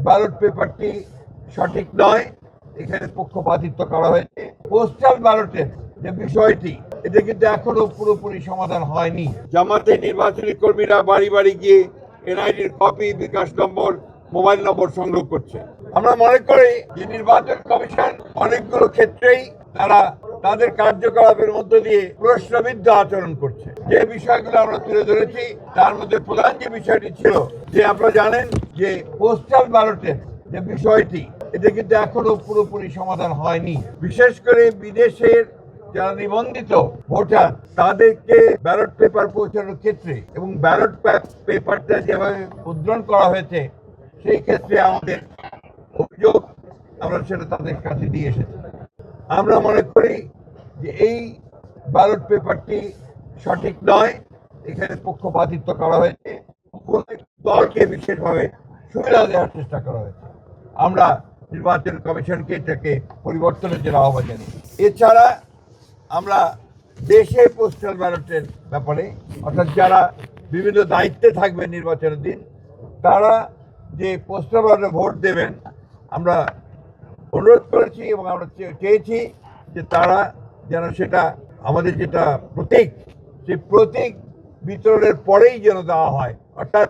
Ballot পেপারটি সঠিক নয়, এখানে পক্ষপাতিত্ব করা হয়েছে। পোস্টাল ব্যালটের যে বিষয়টি, এটা কিন্তু এখনো পুরোপুরি সমাধান হয়নি। জামাতে নির্বাচনী কর্মীরা বাড়ি বাড়ি গিয়ে এনআইডির কপি, বিকাশ নম্বর, মোবাইল নম্বর সংগ্রহ করছে। আমরা মনে করি যে নির্বাচন কমিশন অনেকগুলো ক্ষেত্রেই তারা তাদের কার্যকলাপের মধ্য দিয়ে প্রশ্নবিদ্ধ আচরণ করছে। যে বিষয়গুলো আমরা তুলে ধরেছি তার মধ্যে প্রধান যে বিষয়টি ছিল যে আপনারা জানেন যে পোস্টাল ব্যালটের যে বিষয়টি, এটা কিন্তু এখনো পুরোপুরি সমাধান হয়নি। বিশেষ করে বিদেশের যারা নিবন্ধিত ভোটার তাদেরকে ব্যালট পেপার পৌঁছানোর ক্ষেত্রে এবং ব্যালট পেপারটা যেভাবে মুদ্রণ করা হয়েছে সেই ক্ষেত্রে আমাদের অভিযোগ আমরা সেটা তাদের কাছে দিয়ে এসেছি। আমরা মনে করি যে এই ব্যালট পেপারটি সঠিক নয়, এখানে পক্ষপাতিত্ব করা হয়েছে, কোন দলকে বিশেষভাবে সুবিধা দেওয়ার চেষ্টা করা হয়েছে। আমরা নির্বাচন কমিশনকে এটাকে পরিবর্তনের জন্য আহ্বান জানি। এছাড়া আমরা দেশে পোস্টাল ব্যালটের ব্যাপারে, অর্থাৎ যারা বিভিন্ন দায়িত্বে থাকবেন নির্বাচনের দিন, তারা যে পোস্টাল ব্যালটে ভোট দেবেন, আমরা অনুরোধ করেছি এবং আমরা চেয়েছি যে তারা যেন সেটা আমাদের যেটা প্রতীক, সেই প্রতীক বিতরণের পরেই যেন দেওয়া হয়। অর্থাৎ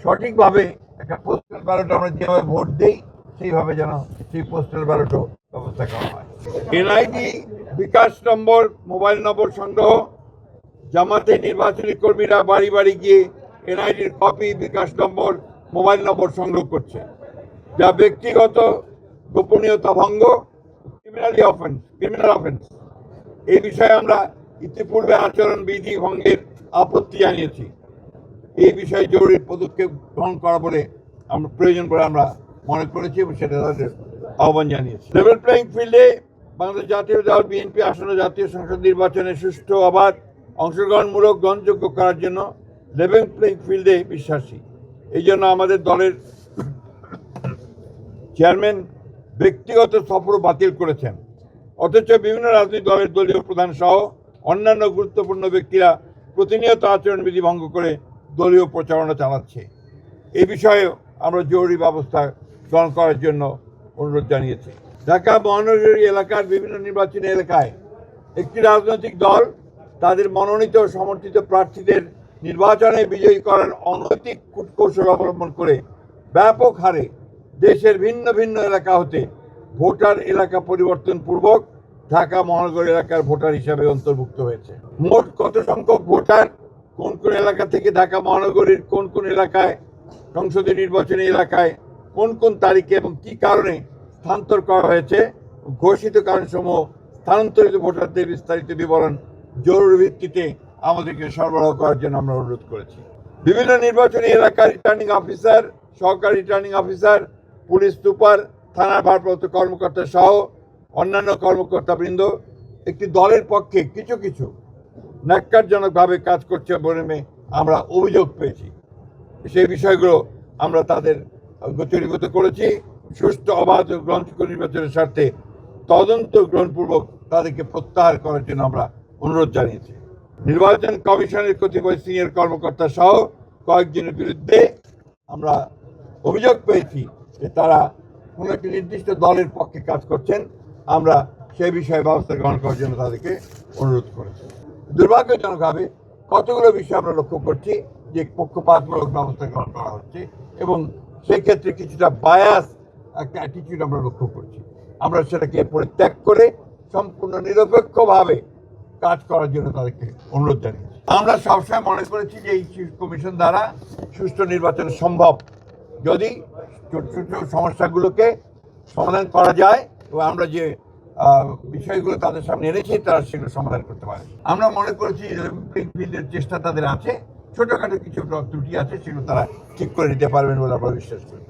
সঠিকভাবে একটা পোস্টাল ব্যালট আমরা যেভাবে ভোট দিই সেইভাবে যেন সেই পোস্টাল ব্যালটও ব্যবস্থা করা হয়। এনআইডি, বিকাশ নম্বর, মোবাইল নম্বর সংগ্রহ। জামাতে নির্বাচনী কর্মীরা বাড়ি বাড়ি গিয়ে এনআইডির কপি, বিকাশ নম্বর, মোবাইল নম্বর সংগ্রহ করছে, যা ব্যক্তিগত গোপনীয়তা ভঙ্গ, ক্রিমিনাল অফেন্স। এই বিষয়ে আমরা ইতিপূর্বে আচরণ বিধি ভঙ্গের আপত্তি জানিয়েছি। এই বিষয়ে জরুরি পদক্ষেপ গ্রহণ করা বলে আমরা প্রয়োজন বলে আমরা মনে করেছি এবং সেটা তাদের আহ্বান জানিয়েছি। লেভেল প্লেইং ফিল্ডে বাংলাদেশ জাতীয় দল বিএনপি আসন্ন জাতীয় সংসদ নির্বাচনে সুষ্ঠু, অবাধ, অংশগ্রহণমূলক, গ্রহণযোগ্য করার জন্য লেভেল প্লেইং ফিল্ডে বিশ্বাসী। এই জন্য আমাদের দলের চেয়ারম্যান ব্যক্তিগত সফর বাতিল করেছেন, অথচ বিভিন্ন রাজনৈতিক দলের দলীয় প্রধান সহ অন্যান্য গুরুত্বপূর্ণ ব্যক্তিরা প্রতিনিয়ত আচরণবিধি ভঙ্গ করে দলীয় প্রচারণা চালাচ্ছে। এই বিষয়ে আমরা জরুরি ব্যবস্থা গ্রহণ করার জন্য অনুরোধ জানিয়েছি। ঢাকা মহানগরী এলাকার বিভিন্ন নির্বাচনী এলাকায় একটি রাজনৈতিক দল তাদের মনোনীত সমর্থিত প্রার্থীদের নির্বাচনে বিজয়ী করার অনৈতিক কূটকৌশল অবলম্বন করে ব্যাপক হারে দেশের ভিন্ন ভিন্ন এলাকা হতে ভোটার এলাকা পরিবর্তন পূর্বক ঢাকা মহানগর এলাকার ভোটার হিসাবে অন্তর্ভুক্ত হয়েছে। মোট কত সংখ্যক ভোটার কোন কোন এলাকা থেকে ঢাকা মহানগরীর কোন কোন এলাকায় সংসদীয় নির্বাচনী এলাকায় কোন কোন তারিখে এবং কি কারণে স্থানান্তর করা হয়েছে, ঘোষিত কারণসমূহ স্থানান্তরিত ভোটারদের বিস্তারিত বিবরণ জরুরি ভিত্তিতে আমাদেরকে সরবরাহ করার জন্য আমরা অনুরোধ করেছি। বিভিন্ন নির্বাচনী এলাকার রিটার্নিং অফিসার, সহকারী রিটার্নিং অফিসার, পুলিশ সুপার, থানার ভারপ্রাপ্ত কর্মকর্তা সহ অন্যান্য কর্মকর্তাবৃন্দ একটি দলের পক্ষে কিছু কিছু ন্যাক্কারজনকভাবে কাজ করছে বলে আমরা অভিযোগ পেয়েছি। সেই বিষয়গুলো আমরা তাদের গোচরীভূত করেছি। সুষ্ঠু, অবাধ ও গ্রহণযোগ্য নির্বাচনের স্বার্থে তদন্ত গ্রহণপূর্বক তাদেরকে প্রত্যাহার করার জন্য আমরা অনুরোধ জানিয়েছি। নির্বাচন কমিশনের কতিপয় সিনিয়র কর্মকর্তা সহ কয়েকজনের বিরুদ্ধে আমরা অভিযোগ পেয়েছি যে তারা কোনো একটি নির্দিষ্ট দলের পক্ষে কাজ করছেন। আমরা সেই বিষয়ে ব্যবস্থা গ্রহণ করার জন্য তাদেরকে অনুরোধ করেছি। দুর্ভাগ্যজনকভাবে কতগুলো বিষয় আমরা লক্ষ্য করছি যে পক্ষপাতমূলক ব্যবস্থা গ্রহণ করা হচ্ছে এবং সেই ক্ষেত্রে কিছুটা বায়াস একটা অ্যাটিটিউড আমরা লক্ষ্য করছি। আমরা সেটাকে পরিত্যাগ করে সম্পূর্ণ নিরপেক্ষভাবে কাজ করার জন্য তাদেরকে অনুরোধ জানিয়েছি। আমরা সবসময় মনে করেছি যে এই কমিশন দ্বারা সুষ্ঠু নির্বাচন সম্ভব যদি ছোট ছোট সমস্যাগুলোকে সমাধান করা যায় এবং আমরা যে বিষয়গুলো তাদের সামনে এনেছি তারা সেগুলো সমাধান করতে পারে। আমরা মনে করেছি ফিল্ডের চেষ্টা তাদের আছে, ছোটখাটো কিছু ত্রুটি আছে, সেগুলো তারা ঠিক করে নিতে পারবেন বলে আমরা বিশ্বাস করি।